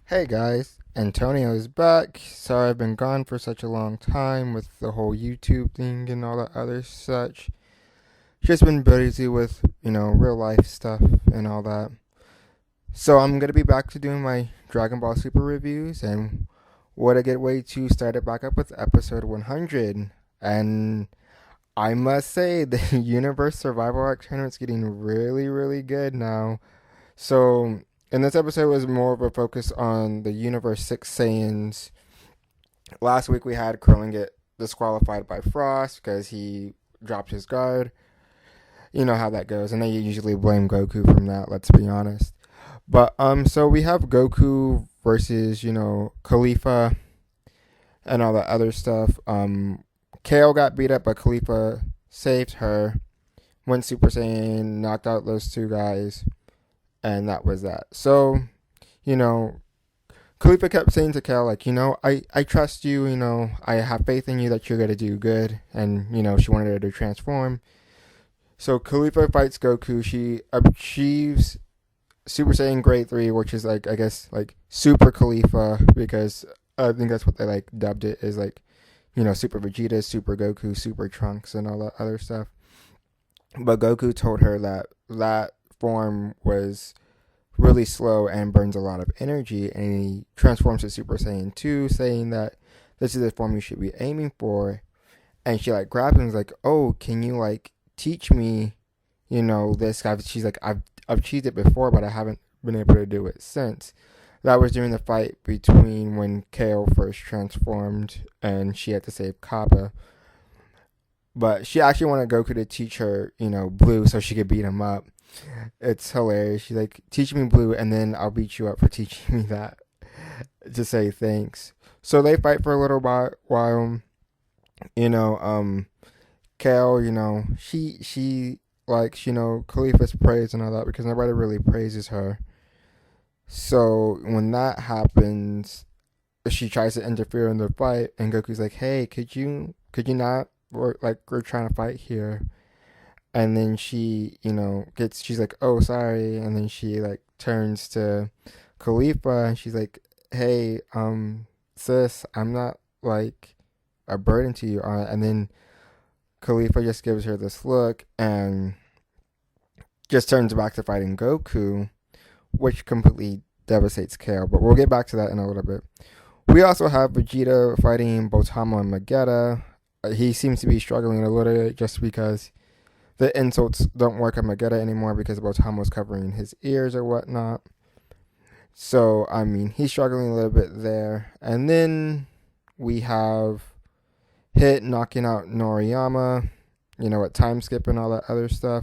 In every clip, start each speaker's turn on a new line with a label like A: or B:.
A: Hey guys, Antonio's back. Sorry I've been gone for such a long time with the whole YouTube thing and all that other such. Just been busy with, real life stuff and all that. So I'm gonna be back to doing my Dragon Ball Super reviews, and what a good way to start it back up with episode 100. And I must say, the Universe Survival Arc tournament's getting really, really good now. So, in this episode was more of a focus on the Universe 6 Saiyans. Last week we had Krillin get disqualified by Frost because he dropped his guard. You know how that goes, and they usually blame Goku from that, let's be honest. But so we have Goku versus, Khalifa and all that other stuff. Kale got beat up, but Khalifa saved her, went Super Saiyan, knocked out those two guys, and that was that. So, you know, Khalifa kept saying to Kel, like, I trust you, I have faith in you that you're going to do good. And, she wanted her to transform. So Khalifa fights Goku. She achieves Super Saiyan Grade 3, which is, like, I guess, like, Super Khalifa, because I think that's what they, like, dubbed it, is, like, Super Vegeta, Super Goku, Super Trunks, and all that other stuff. But Goku told her that that form was really slow and burns a lot of energy, and he transforms to Super Saiyan 2, saying that this is the form you should be aiming for. And she like grabs him and is like, "Oh, can you like teach me, this guy?" She's like, I've achieved it before, but I haven't been able to do it since." That was during the fight between when Kale first transformed and she had to save Kappa. But she actually wanted Goku to teach her, Blue, so she could beat him up. It's hilarious. She's like, "Teach me Blue, and then I'll beat you up for teaching me that," to say thanks. So they fight for a little while. You know, um, Kale, she likes, Khalifa's praise and all that because nobody really praises her. So when that happens, she tries to interfere in the fight, and Goku's like, "Hey, could you not? We're trying to fight here." And then she, she's like, "Oh, sorry." And then she like turns to Khalifa and she's like, "Hey, sis, I'm not like a burden to you." And then Khalifa just gives her this look and just turns back to fighting Goku, which completely devastates Kale. But we'll get back to that in a little bit. We also have Vegeta fighting Botama and Magetta. He seems to be struggling a little bit just because the insults don't work on Magetta anymore because Botama's covering his ears or whatnot. So, I mean, he's struggling a little bit there. And then we have Hit knocking out Noriyama, at time skip and all that other stuff.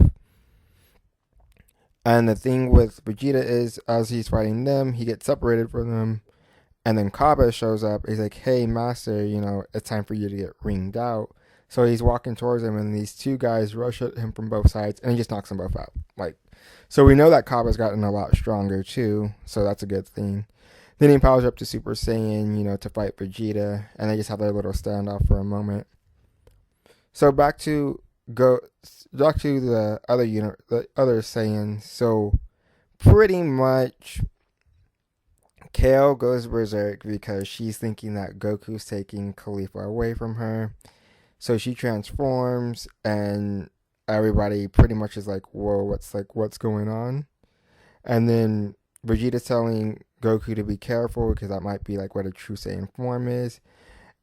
A: And the thing with Vegeta is, as he's fighting them, he gets separated from them. And then Kaba shows up. He's like, "Hey, Master, it's time for you to get ringed out." So he's walking towards him, and these two guys rush at him from both sides, and he just knocks them both out. So we know that Kaba's gotten a lot stronger too, so that's a good thing. Then he powers up to Super Saiyan, to fight Vegeta, and they just have their little standoff for a moment. So back to the other Saiyans. So pretty much Kale goes berserk because she's thinking that Goku's taking Khalifa away from her. So she transforms, and everybody pretty much is like, "Whoa, what's going on?" And then Vegeta's telling Goku to be careful because that might be like what a true Saiyan form is.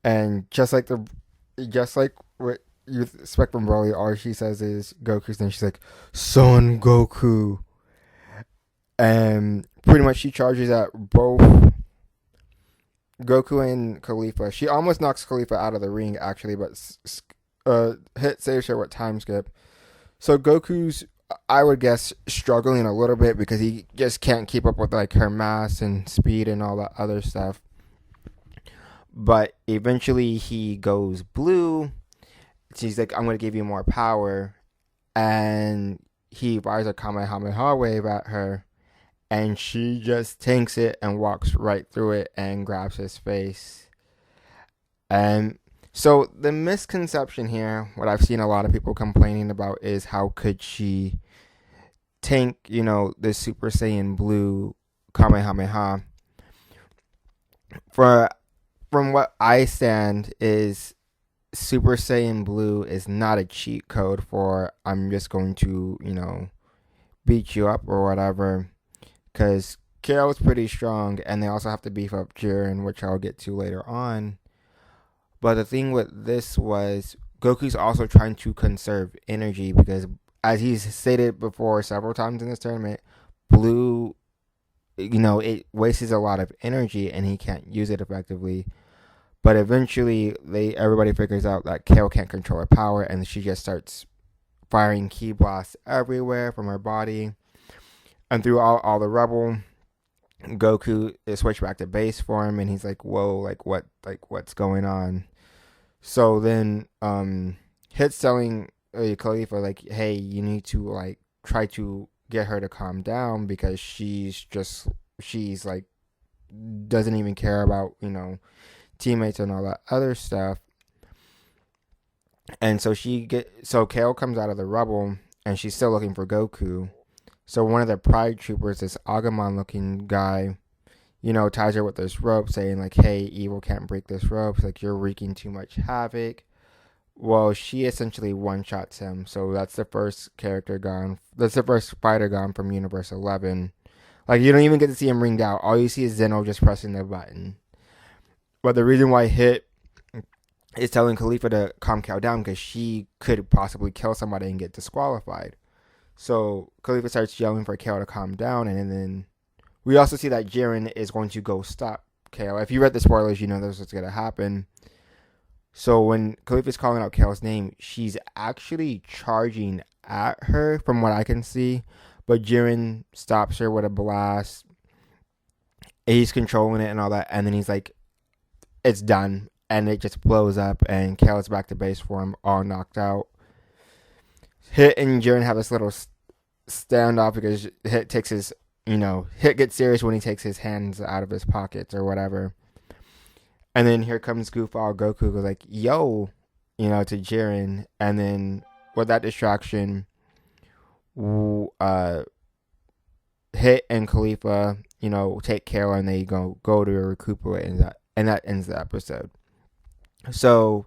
A: And just like what you expect from Broly, all she says is Goku's name. She's like, "Son Goku," and pretty much she charges at both Goku and Khalifa. She almost knocks Khalifa out of the ring, actually, but Hit saves her with time skip. So Goku's, I would guess, struggling a little bit because he just can't keep up with like her mass and speed and all that other stuff. But eventually he goes blue. She's like, "I'm gonna give you more power," and he fires a Kamehameha wave at her, and she just tanks it and walks right through it and grabs his face. And so the misconception here, what I've seen a lot of people complaining about, is how could she tank, the Super Saiyan Blue Kamehameha? For from what I stand is Super Saiyan Blue is not a cheat code for I'm just going to, beat you up or whatever. Because KO is pretty strong, and they also have to beef up Jiren, which I'll get to later on. But the thing with this was Goku's also trying to conserve energy because, as he's stated before several times in this tournament, Blue, it wastes a lot of energy and he can't use it effectively. But eventually, everybody figures out that Kale can't control her power, and she just starts firing ki blasts everywhere from her body. And through all the rubble, Goku is switched back to base form, and he's like, "Whoa, what's going on?" So then, Hit's telling Khalifa like, "Hey, you need to like try to get her to calm down because she's like doesn't even care about teammates and all that other stuff." And so Kale comes out of the rubble, and she's still looking for Goku. So one of the Pride Troopers, this Agumon looking guy, ties her with this rope, saying like, "Hey, evil can't break this rope. It's like you're wreaking too much havoc." Well, she essentially one shots him. So that's the first character gone. That's the first fighter gone from Universe 11. Like you don't even get to see him ringed out. All you see is Zeno just pressing the button. But the reason why Hit is telling Khalifa to calm Cal down because she could possibly kill somebody and get disqualified. So Khalifa starts yelling for Kale to calm down, and then we also see that Jiren is going to go stop Kale. If you read the spoilers, you know this is what's going to happen. So when Khalifa's calling out Kale's name, she's actually charging at her from what I can see. But Jiren stops her with a blast. He's controlling it and all that. And then he's like, it's done. And it just blows up. And Kale's back to base form, all knocked out. Hit and Jiren have this little standoff because Hit takes his, Hit gets serious when he takes his hands out of his pockets or whatever. And then here comes Goofball Goku goes like, yo, to Jiren. And then with that distraction, Hit and Khalifa, take care and they go to recuperate, and that ends the episode. So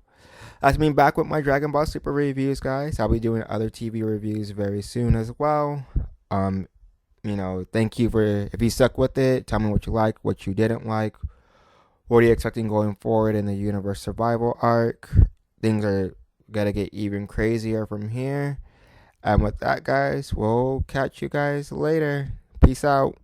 A: that's me back with my Dragon Ball Super reviews, guys. I'll be doing other TV reviews very soon as well. Thank you if you stuck with it. Tell me what you like, what you didn't like. What are you expecting going forward in the Universe Survival arc? Things are gonna get even crazier from here. And with that, guys, we'll catch you guys later. Peace out.